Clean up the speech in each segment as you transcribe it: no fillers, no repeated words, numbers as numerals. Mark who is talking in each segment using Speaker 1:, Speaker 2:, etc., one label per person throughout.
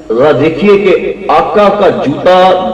Speaker 1: ذرا دیکھیے کہ آقا کا جوتا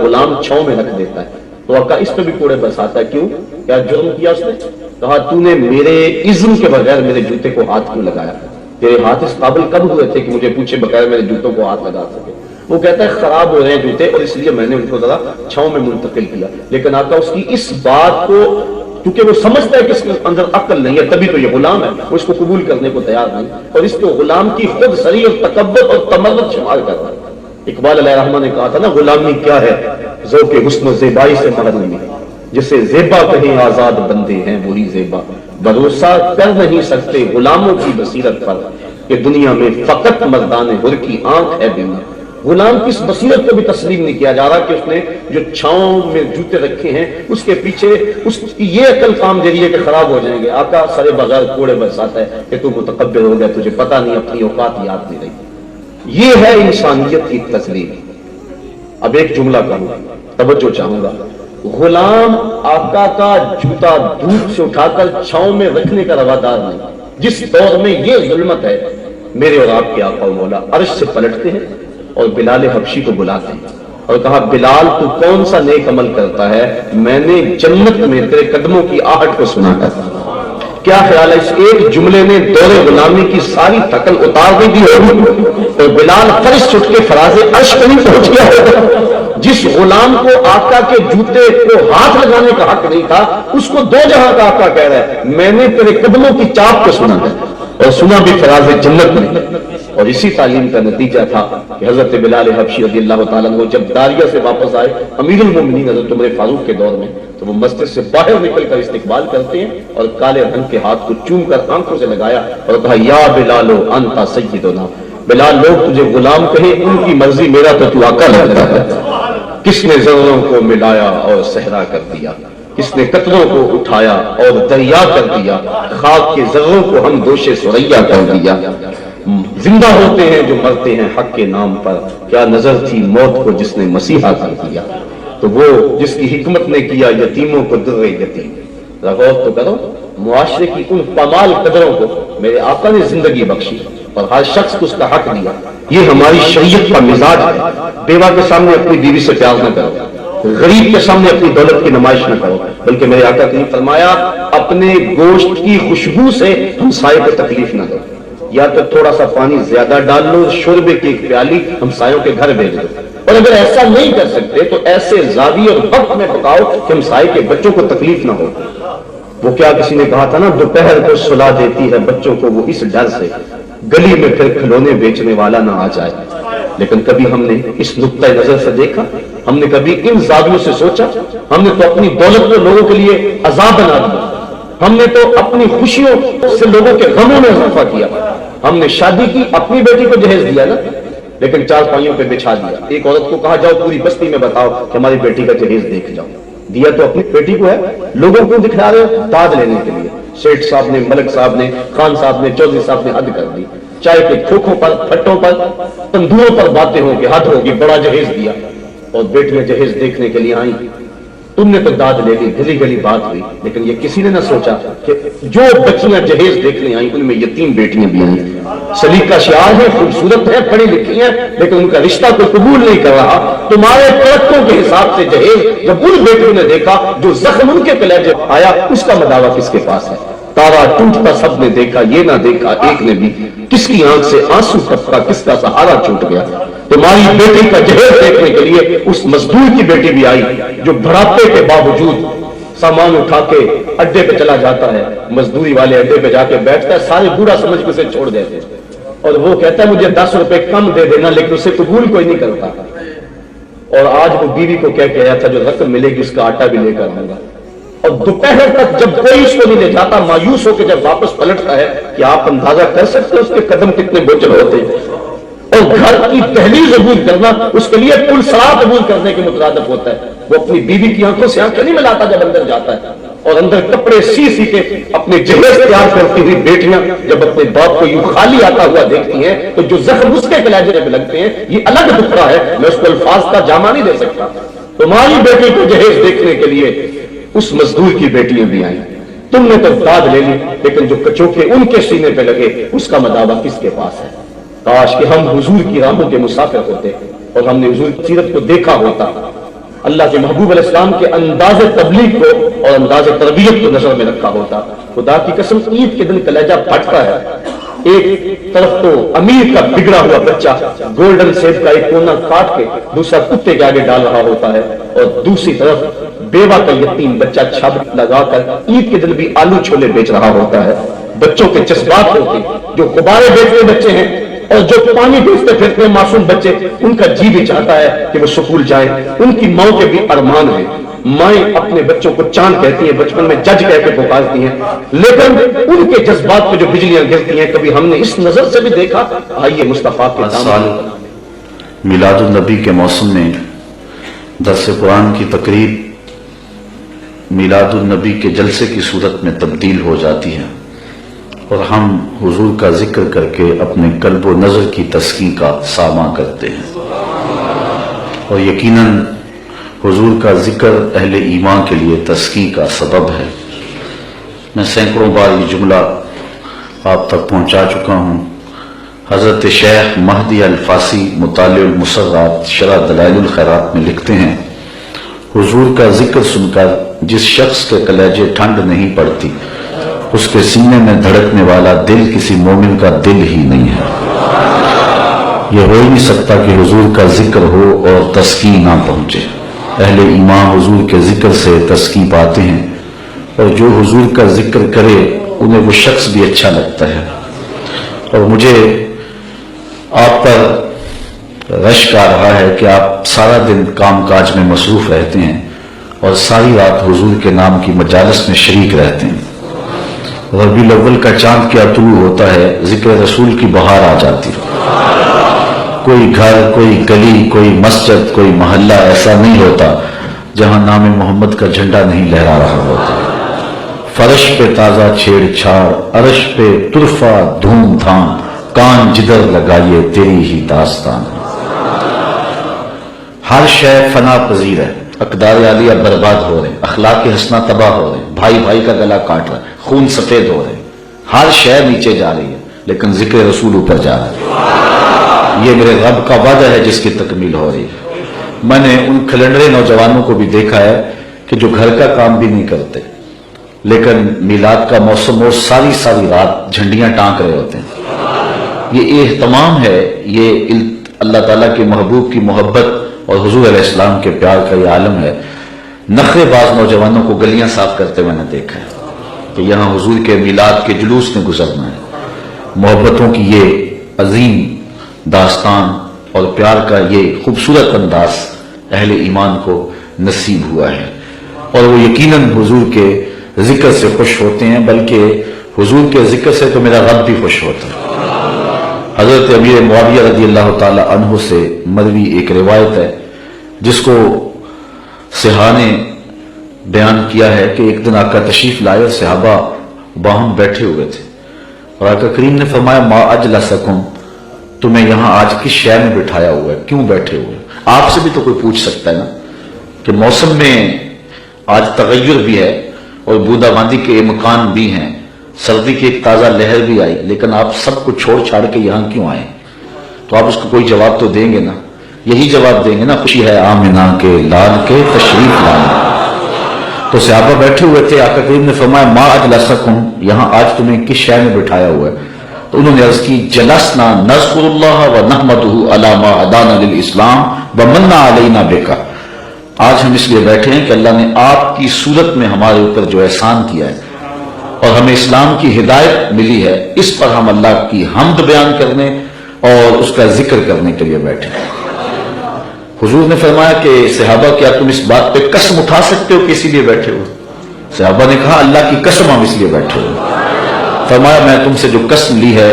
Speaker 1: غلام چھاؤں میں رکھ دیتا ہے تو آقا اس پہ بھی کوڑے برساتا ہے. کیوں؟ کیا جرم کیا اس نے؟ کہا تو نے میرے اذن کے بغیر میرے جوتے کو ہاتھ کیوں لگایا؟ تیرے ہاتھ اس قابل کب ہوئے تھے کہ مجھے پوچھے بغیر میرے جوتوں کو ہاتھ لگا سکے؟ وہ کہتا ہے خراب ہو رہے ہیں جوتے اور اس لیے میں نے ان کو ذرا چھاؤں میں منتقل کیا. لیکن آقا اس کی اس بات کو، کیونکہ وہ سمجھتا ہے کہ اس کے اندر عقل نہیں ہے، تبھی تو یہ غلام ہے، وہ اس کو قبول کرنے کو تیار نہیں اور اس کو غلام کی خود سری اور تکبر اور تمرد شمار کر رہا ہے. اقبال علیہ رحمہ نے کہا تھا نا، غلامی کیا ہے ذوق حسن و زیبائی سے محرومی، جسے زیبا کہیں آزاد بندے ہیں وہی زیبا. بھروسہ کر نہیں سکتے غلاموں کی بصیرت پر کہ دنیا میں فقط مردان حر کی آنکھ ہے بینا. غلام کی اس بصیرت کو بھی تسلیم نہیں کیا جا رہا کہ اس نے جو چھاؤں میں جوتے رکھے ہیں اس کے پیچھے اس کی یہ عقل کام دے رہی ہے کہ خراب ہو جائیں گے. آقا سرے بغیر کوڑے برساتا ہے کہ تو متکبر ہو گیا، تجھے پتہ نہیں، اپنی اوقات یاد نہیں رہی. یہ ہے انسانیت کی تسلیم. اب ایک جملہ کہوں، توجہ چاہوں گا. غلام آقا کا جوتا دھوپ سے اٹھا کر چھاؤں میں رکھنے کا روادار نہیں. جس دور میں یہ ظلمت ہے، میرے اور آپ کے آقا و مولا عرش سے پلٹتے ہیں اور بلال حبشی کو بلاتے ہیں اور کہا بلال تو کون سا نیک عمل کرتا ہے، میں نے جنت میں تیرے قدموں کی آہٹ کو سنا کر. کیا خیال ہے اس ایک جملے نے دور غلامی کی ساری تھکن اتار دی ہوگی اور بلال فرش چھٹ کے فراز عرش پہ نہیں پہنچ گیا ہوگا. جس غلام کو آقا کے جوتے کو ہاتھ لگانے کا حق نہیں تھا، اس کو دو جہاں کا آقا کہہ رہا ہے میں نے تیرے قدموں کی چاپ کو سنا ہے اور سنا بھی فراز جنت میں. اور اسی تعلیم کا نتیجہ تھا کہ حضرت بلال حبشی رضی اللہ تعالیٰ عنہ جب داریہ سے واپس آئے امیر المومنین حضرت عمر فاروق کے دور میں، تو وہ مسجد سے باہر نکل کر استقبال کرتے ہیں اور کالے رنگ کے ہاتھ کو چوم کر آنکھوں سے لگایا اور کہا یا بلال انت سیدنا. بلال لوگ تجھے غلام کہیں، ان کی مرضی، میرا تو آقا لگتا ہے. کس نے ذروں کو ملایا اور صحرا کر دیا، کس نے قطروں کو اٹھایا اور دریا کر دیا، خاک کے ذروں کو ہم دوش سریا کر دیا. زندہ ہوتے ہیں جو مرتے ہیں حق کے نام پر، کیا نظر تھی موت کو جس نے مسیحا کر دیا. تو وہ جس کی حکمت نے کیا یتیموں کو در یتیم. غور تو کرو، معاشرے کی ان پامال قدروں کو میرے آقا نے زندگی بخشی اور ہر شخص کو اس کا حق دیا. یہ ہماری شریعت کا مزاج ہے. بیوہ کے سامنے اپنی بیوی سے پیار نہ کرو، غریب کے سامنے اپنی دولت کی نمائش نہ کرو، بلکہ میرے آقا نے فرمایا اپنے گوشت کی خوشبو سے ہمسائے کو تکلیف نہ دو. یا تو تھوڑا سا پانی زیادہ ڈال لو، شوربے کی ایک پیالی ہمسایوں کے گھر بھیج دو. اور اگر ایسا نہیں کر سکتے تو ایسے زاویے اور وقت میں پکاؤ کہ ہمسائے کے بچوں کو تکلیف نہ ہو. وہ کیا کسی نے کہا تھا نا، دوپہر کو سلا دیتی ہے بچوں کو وہ اس ڈر سے گلی میں پھر کھلونے بیچنے والا نہ آ جائے. لیکن کبھی ہم نے اس نقطۂ نظر سے دیکھا، ہم نے کبھی ان زاویوں سے سوچا؟ ہم نے تو اپنی دولت کو لوگوں کے لیے عذاب بنا دیا، ہم نے تو اپنی خوشیوں سے لوگوں کے غموں میں اضافہ کیا. ہم نے شادی کی، اپنی بیٹی کو جہیز دیا نا، لیکن چار پائیوں پہ بچھا دیا. ایک عورت کو کہا جاؤ پوری بستی میں بتاؤ کہ ہماری بیٹی کا جہیز دیکھ جاؤ. دیا تو اپنی بیٹی کو ہے، لوگوں کو دکھا رہے داد لینے کے لیے. سیٹھ صاحب نے، ملک صاحب نے، خان صاحب نے، چودھری صاحب نے حد کر دی. چائے کے کھوکھوں پر، پھٹوں پر، تندوروں پر باتیں ہوں کہ حد ہوگی، بڑا جہیز دیا. اور بیٹیاں جہیز دیکھنے کے لیے آئیں، تم نے تو داد لے لی، گلی گلی بات ہوئی. لیکن یہ کسی نے نہ سوچا کہ جو بچیاں جہیز دیکھنے آئیں ان میں یتیم بیٹیاں بھی آئیں. سلیقہ شعار ہے، خوبصورت ہے، پڑھی لکھی ہیں، لیکن ان کا رشتہ کوئی قبول نہیں کر رہا. تمہارے ترقوں کے حساب سے جہیز جب ان بیٹیوں نے دیکھا جو زخم ان کے کلیجے آیا، اس کا مداوع کس کے پاس ہے؟ تارا ٹوٹتا سب نے دیکھا، یہ نہ دیکھا ایک نے بھی، کس کی آنکھ سے آنسو ٹپکا، کس کا سہارا چھوٹ گیا. تمہاری بیٹی کا جہیز دیکھنے کے لیے اس مزدور کی بیٹی بھی آئی جو بڑھاپے کے باوجود سامان اٹھا کے اڈے پہ چلا جاتا ہے. مزدوری والے اڈے پہ جا کے بیٹھتا ہے، سارے بوڑھا سمجھ کے اسے چھوڑ دیتے ہیں اور وہ کہتا ہے مجھے 10 روپے کم دے دینا، لیکن اسے قبول کوئی نہیں کرتا. اور آج وہ بیوی کو کہہ کے آیا تھا جو رقم ملے گی اس کا آٹا بھی لے کر آؤں گا. اور دوپہر تک جب کوئی اس کو نہیں لے جاتا، مایوس ہو کے جب واپس پلٹتا ہے، کہ آپ اندازہ کر سکتے اس کے قدم کتنے بوجھل ہوتے ہیں. اور گھر کی دہلیز عبور کرنا اس کے لیے پل صراط عبور کرنے کے مترادف ہوتا ہے. وہ اپنی بیوی کی آنکھوں سے آنکھیں نہیں ملاتا جب اندر جاتا ہے. اور اندر کپڑے سی سی کے اپنے جہیز تیار کرتی ہوئی بیٹیاں جب اپنے باپ کو یوں خالی آتا ہوا دیکھتی ہیں تو جو زخم اس کے کلیجے میں لگتے ہیں یہ الگ دکھڑا ہے، میں اس کو الفاظ کا جامع نہیں دے سکتا. تمہاری بیٹی کو جہیز دیکھنے کے لیے اس مزدور کی بیٹیاں بھی آئیں. تم نے تو داد لے لی، لیکن جو کچوکے ان کے سینے پہ لگے اس کا مداوع کس کے پاس ہے؟ کاش کہ ہم حضور کی راہوں کے مسافر ہوتے اور ہم نے حضور کی سیرت کو دیکھا ہوتا، اللہ کے محبوب علیہ السلام کے انداز تبلیغ کو اور انداز تربیت کو نظر میں رکھا ہوتا۔ خدا کی قسم عید کے دن کلیجہ پھٹتا ہے، ایک طرف تو امیر کا بگڑا ہوا بچہ گولڈن سیب کا ایک کونا کاٹ کے دوسرا کتے کے آگے ڈال رہا ہوتا ہے، اور دوسری طرف بیوہ کا یتیم بچہ چھب لگا کر عید کے دن بھی آلو چھولے بیچ رہا ہوتا ہے۔ بچوں کے جذبات ہوتے، جو غبارے بیچتے بچے ہیں اور جو پانی بیچتے پھرتے ہیں معصوم بچے، ان کا جی بھی چاہتا ہے کہ وہ سکول جائیں، ان کی ماں کے بھی ارمان ہیں۔ مائیں اپنے بچوں کو چاند کہتی ہیں، بچپن میں جج کہہ کے پکارتی ہیں، لیکن ان کے جذبات پہ جو بجلیاں گرتی ہیں کبھی ہم نے اس نظر سے بھی دیکھا؟ آئیے مصطفیٰ کے
Speaker 2: سال میلاد النبی کے موسم میں درس قرآن کی تقریب میلاد النبی کے جلسے کی صورت میں تبدیل ہو جاتی ہے، اور ہم حضور کا ذکر کر کے اپنے قلب و نظر کی تسکین کا ساماں کرتے ہیں، اور یقیناً حضور کا ذکر اہل ایمان کے لیے تسکین کا سبب ہے۔ میں سینکڑوں بار یہ جملہ آپ تک پہنچا چکا ہوں۔ حضرت شیخ مہدی الفاسی مطالع المسرات شرح دلائل الخیرات میں لکھتے ہیں، حضور کا ذکر سن کر جس شخص کے کلیجے ٹھنڈ نہیں پڑتی، اس کے سینے میں دھڑکنے والا دل کسی مومن کا دل ہی نہیں ہے۔ یہ ہو ہی نہیں سکتا کہ حضور کا ذکر ہو اور تسکین نہ پہنچے۔ اہل ایمان حضور کے ذکر سے تسکین پاتے ہیں، اور جو حضور کا ذکر کرے انہیں وہ شخص بھی اچھا لگتا ہے۔ اور مجھے آپ پر رشک آ رہا ہے کہ آپ سارا دن کام کاج میں مصروف رہتے ہیں اور ساری رات حضور کے نام کی مجالس میں شریک رہتے ہیں۔ ربیع الاول کا چاند کیا طلوع ہوتا ہے، ذکر رسول کی بہار آ جاتی ہے۔ کوئی گھر، کوئی گلی، کوئی مسجد، کوئی محلہ ایسا نہیں ہوتا جہاں نام محمد کا جھنڈا نہیں لہرا رہا ہوتا۔ فرش پہ تازہ چھیڑ چھاڑ، عرش پہ طرفہ دھوم دھام، کان جدھر لگائیے تیری ہی داستان۔ ہر شے فنا پذیر ہے، اقدار عالیہ برباد ہو رہے، اخلاق حسنہ تباہ ہو رہے، بھائی بھائی کا گلا کاٹ رہا ہے، خون سفید ہو رہے، ہر شے نیچے جا رہی ہے، لیکن ذکر رسول اوپر جا رہا ہے۔ یہ میرے رب کا وعدہ ہے جس کی تکمیل ہو رہی ہے۔ میں نے ان کھلنڈرے نوجوانوں کو بھی دیکھا ہے کہ جو گھر کا کام بھی نہیں کرتے، لیکن میلاد کا موسم اور ساری رات جھنڈیاں ٹانک رہے ہوتے ہیں۔ یہ اہتمام ہے، یہ اللہ تعالیٰ کے محبوب کی محبت اور حضور علیہ السلام کے پیار کا یہ عالم ہے۔ نخرے باز نوجوانوں کو گلیاں صاف کرتے میں نے دیکھا ہے کہ یہاں حضور کے میلاد کے جلوس نے گزرنا ہے۔ محبتوں کی یہ عظیم داستان اور پیار کا یہ خوبصورت انداز اہل ایمان کو نصیب ہوا ہے، اور وہ یقیناً حضور کے ذکر سے خوش ہوتے ہیں، بلکہ حضور کے ذکر سے تو میرا رب بھی خوش ہوتا ہے۔ حضرت امیر معاویہ رضی اللہ تعالی عنہ سے مروی ایک روایت ہے جس کو صحاح نے بیان کیا ہے کہ ایک دن آقا تشریف لائے اور صحابہ باہم بیٹھے ہوئے تھے، اور آقا کریم نے فرمایا ما اجلسکم، تمہیں یہاں آج کس شے میں بٹھایا ہوا ہے، کیوں بیٹھے ہوئے؟ آپ سے بھی تو کوئی پوچھ سکتا ہے نا کہ موسم میں آج تغیر بھی ہے اور بودا باندی کے امکان بھی ہیں، سردی کی ایک تازہ لہر بھی آئی، لیکن آپ سب کو چھوڑ چھاڑ کے یہاں کیوں آئے؟ تو آپ اس کو کوئی جواب تو دیں گے نا، یہی جواب دیں گے نا، خوشی ہے آمنہ کے لال کے تشریف لانے۔ تو صحابہ بیٹھے ہوئے تھے، آقا کریم نے فرمایا ما اجلسکم، یہاں آج تمہیں کس شے میں بٹھایا ہوا ہے؟ تو انہوں نے عرض کی جلسنا نذکر اللہ و نحمدہ علی ما ہدانا للاسلام ومن علینا بکا، آج ہم اس لیے بیٹھے ہیں کہ اللہ نے آپ کی صورت میں ہمارے اوپر جو احسان کیا ہے اور ہمیں اسلام کی ہدایت ملی ہے، اس پر ہم اللہ کی حمد بیان کرنے اور اس کا ذکر کرنے کے لیے بیٹھے ہیں۔ حضور نے فرمایا کہ صحابہ کیا تم اس بات پہ قسم اٹھا سکتے ہو کہ اسی لیے بیٹھے ہو؟ صحابہ نے کہا اللہ کی قسم ہم اس لیے بیٹھے ہو۔ فرمایا میں تم سے جو قسم لی ہے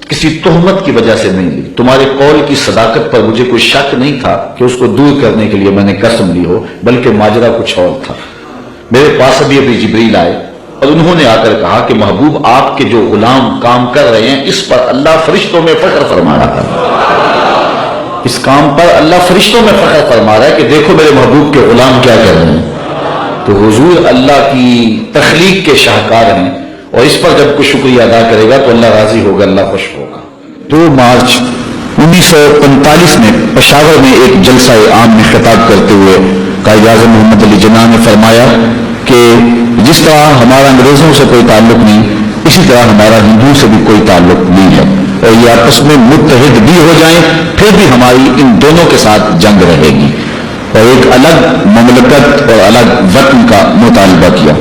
Speaker 2: کسی تہمت کی وجہ سے نہیں لی، تمہارے قول کی صداقت پر مجھے کوئی شک نہیں تھا کہ اس کو دور کرنے کے لیے میں نے قسم لی ہو، بلکہ ماجرا کچھ اور تھا۔ میرے پاس ابھی جبریل آئے اور انہوں نے آ کر کہا کہ محبوب آپ کے جو غلام کام کر رہے ہیں اس پر اللہ فرشتوں میں فخر فرما رہا ہے، اس کام پر اللہ فرشتوں میں فخر فرما رہا ہے کہ دیکھو میرے محبوب کے غلام کیا کر رہے ہیں۔ تو حضور اللہ کی تخلیق کے شاہکار ہیں، اور اس پر جب کوئی شکریہ ادا کرے گا تو اللہ راضی ہوگا، اللہ خوش ہوگا۔ 2 مارچ 1945 میں پشاور میں ایک جلسہ عام میں خطاب کرتے ہوئے قائد اعظم محمد علی جناح نے فرمایا کہ جس طرح ہمارا انگریزوں سے کوئی تعلق نہیں، اسی طرح ہمارا ہندوؤں سے بھی کوئی تعلق نہیں ہے، اور یہ آپس میں متحد بھی ہو جائیں پھر بھی ہماری ان دونوں کے ساتھ جنگ رہے گی، اور ایک الگ مملکت اور الگ وطن کا مطالبہ کیا۔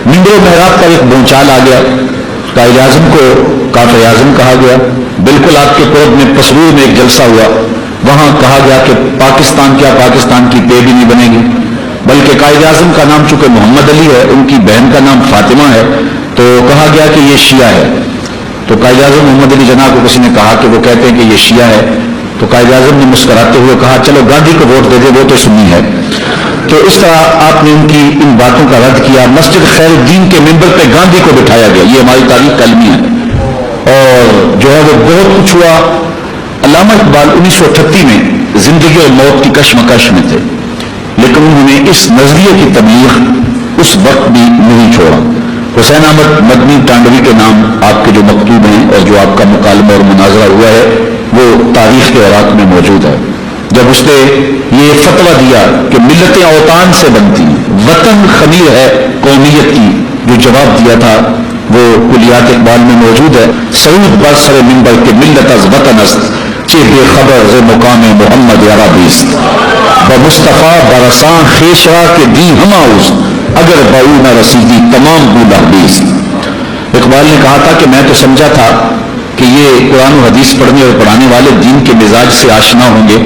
Speaker 2: منبر و محراب پر ایک بونچال آ گیا، قائد اعظم کو کافر اعظم کہا گیا۔ بالکل آپ کے قرب میں پسرور میں ایک جلسہ ہوا، وہاں کہا گیا کہ پاکستان کیا پاکستان کی پے بھی نہیں بنے گی، بلکہ قائد اعظم کا نام چونکہ محمد علی ہے، ان کی بہن کا نام فاطمہ ہے، تو کہا گیا کہ یہ شیعہ ہے۔ تو قائد اعظم محمد علی جناح کو کسی نے کہا کہ وہ کہتے ہیں کہ یہ شیعہ ہے، تو قائد اعظم نے مسکراتے ہوئے کہا چلو گاندھی کو ووٹ دے دے، وہ تو سنی ہے۔ تو اس طرح آپ نے ان کی ان باتوں کا رد کیا۔ مسجد خیر الدین کے ممبر پہ گاندھی کو بٹھایا گیا، یہ ہماری تاریخ کا المیہ ہے، اور جو ہے وہ بہت کچھ ہوا۔ علامہ اقبال 1938 میں زندگی اور موت کی کشمکش میں تھے، لیکن انہوں نے اس نظریے کی تبلیغ اس وقت بھی نہیں چھوڑا۔ حسین احمد مدنی ٹانڈوی کے نام آپ کے جو مکتوب ہیں اور جو آپ کا مکالمہ اور مناظرہ ہوا ہے وہ تاریخ کے اوراق میں موجود ہے۔ جب اس نے یہ فتویٰ دیا کہ ملتیں اوطان سے بنتی ہیں، وطن خمیر ہے قومیت کی، جو جواب دیا تھا وہ کلیات اقبال میں موجود ہے۔ سعود بر سر منبر کے ملت از وطن است، چہ بے خبر ز مقام محمد عربیست، بمصطفیٰ برساں خیشرا کے دی ہماؤز، اگر باؤ نہ رسیدی تمام بولا بیست۔ اقبال نے کہا تھا کہ میں تو سمجھا تھا کہ یہ قرآن و حدیث پڑھنے اور پڑھانے والے دین کے مزاج سے آشنا ہوں گے،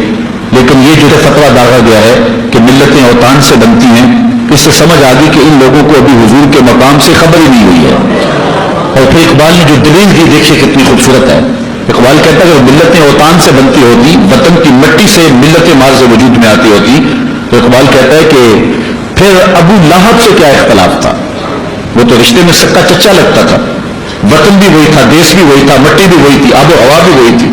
Speaker 2: لیکن یہ جو فتویٰ داغا گیا ہے کہ ملتیں اوطان سے بنتی ہیں، اس سے سمجھ آ گئی کہ ان لوگوں کو ابھی حضور کے مقام سے خبر ہی نہیں ہوئی ہے۔ اور پھر اقبال نے جو دلیل دی دیکھیے کتنی خوبصورت ہے۔ اقبال کہتا ہے اگر ملتیں اوطان سے بنتی ہوتی، وطن کی مٹی سے ملتیں مارز وجود میں آتی ہوتی، تو اقبال کہتا ہے کہ پھر ابو لہب سے کیا اختلاف تھا، وہ تو رشتے میں سکا چچا لگتا تھا، وطن بھی وہی تھا، دیش بھی وہی تھا، مٹی بھی وہی تھی، آب و ہوا بھی وہی تھی،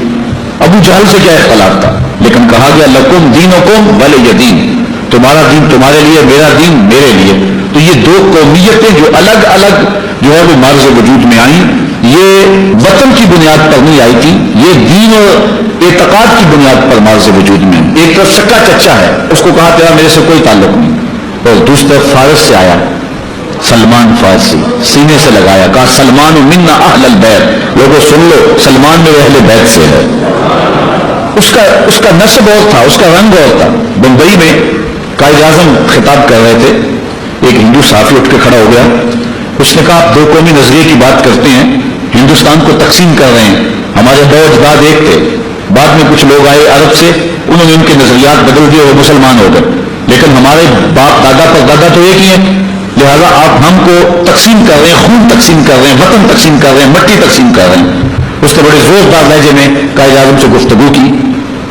Speaker 2: ابو جہل سے کیا اختلاف تھا۔ لیکن کہا گیا لکم دینکم ولی دین، تمہارا دین تمہارے لیے، میرا دین میرے لیے۔ تو یہ دو قومیتیں جو الگ الگ جو ہے وہ مارز وجود میں آئیں، یہ وطن کی بنیاد پر نہیں آئی تھی، یہ دین اور اعتقاد کی بنیاد پر مارز وجود میں۔ ایک طرف سکا چچا ہے، اس کو کہا تیرا میرے سے کوئی تعلق نہیں، اور دوسری طرف فارس سے آیا سلمان فارسی، سینے سے لگایا، کہا سلمان منا اہل البیت، لوگوں سن لو سلمان میرے اہل بیت سے ہے۔ اس کا نسب اور تھا، اس کا رنگ اور تھا۔ بمبئی میں قائد اعظم خطاب کر رہے تھے، ایک ہندو صحافی اٹھ کے کھڑا ہو گیا، اس نے کہا آپ دو قومی نظریے کی بات کرتے ہیں، ہندوستان کو تقسیم کر رہے ہیں، ہمارے دو اجداد ایک تھے، بعد میں کچھ لوگ آئے عرب سے، انہوں نے ان کے نظریات بدل دیے اور مسلمان ہو گئے، لیکن ہمارے باپ دادا پر دادا تو ایک ہی ہیں، لہذا آپ ہم کو تقسیم کر رہے ہیں، خون تقسیم کر رہے ہیں، وطن تقسیم کر رہے ہیں، مٹی تقسیم کر رہے ہیں۔ اس نے بڑے زوردار لہجے میں قائد اعظم سے گفتگو کی۔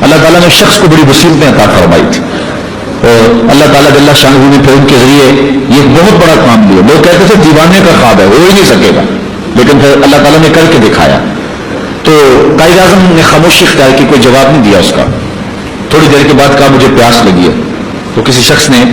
Speaker 2: اللہ تعالیٰ نے شخص کو بڑی مصیبتیں عطا فرمائی تھی، اور اللہ تعالیٰ جل شانہ نے پھر ان کے ذریعے یہ بہت بڑا کام دیا۔ لوگ کہتے تھے دیوانے کا خواب ہے، ہو ہی نہیں سکے گا، لیکن پھر اللہ تعالیٰ نے کر کے دکھایا۔ تو قائد اعظم نے خاموشی اختیار کی، کوئی جواب نہیں دیا اس کا۔ تھوڑی دیر کے بعد کہا مجھے پیاس لگی ہے، تو کسی شخص نے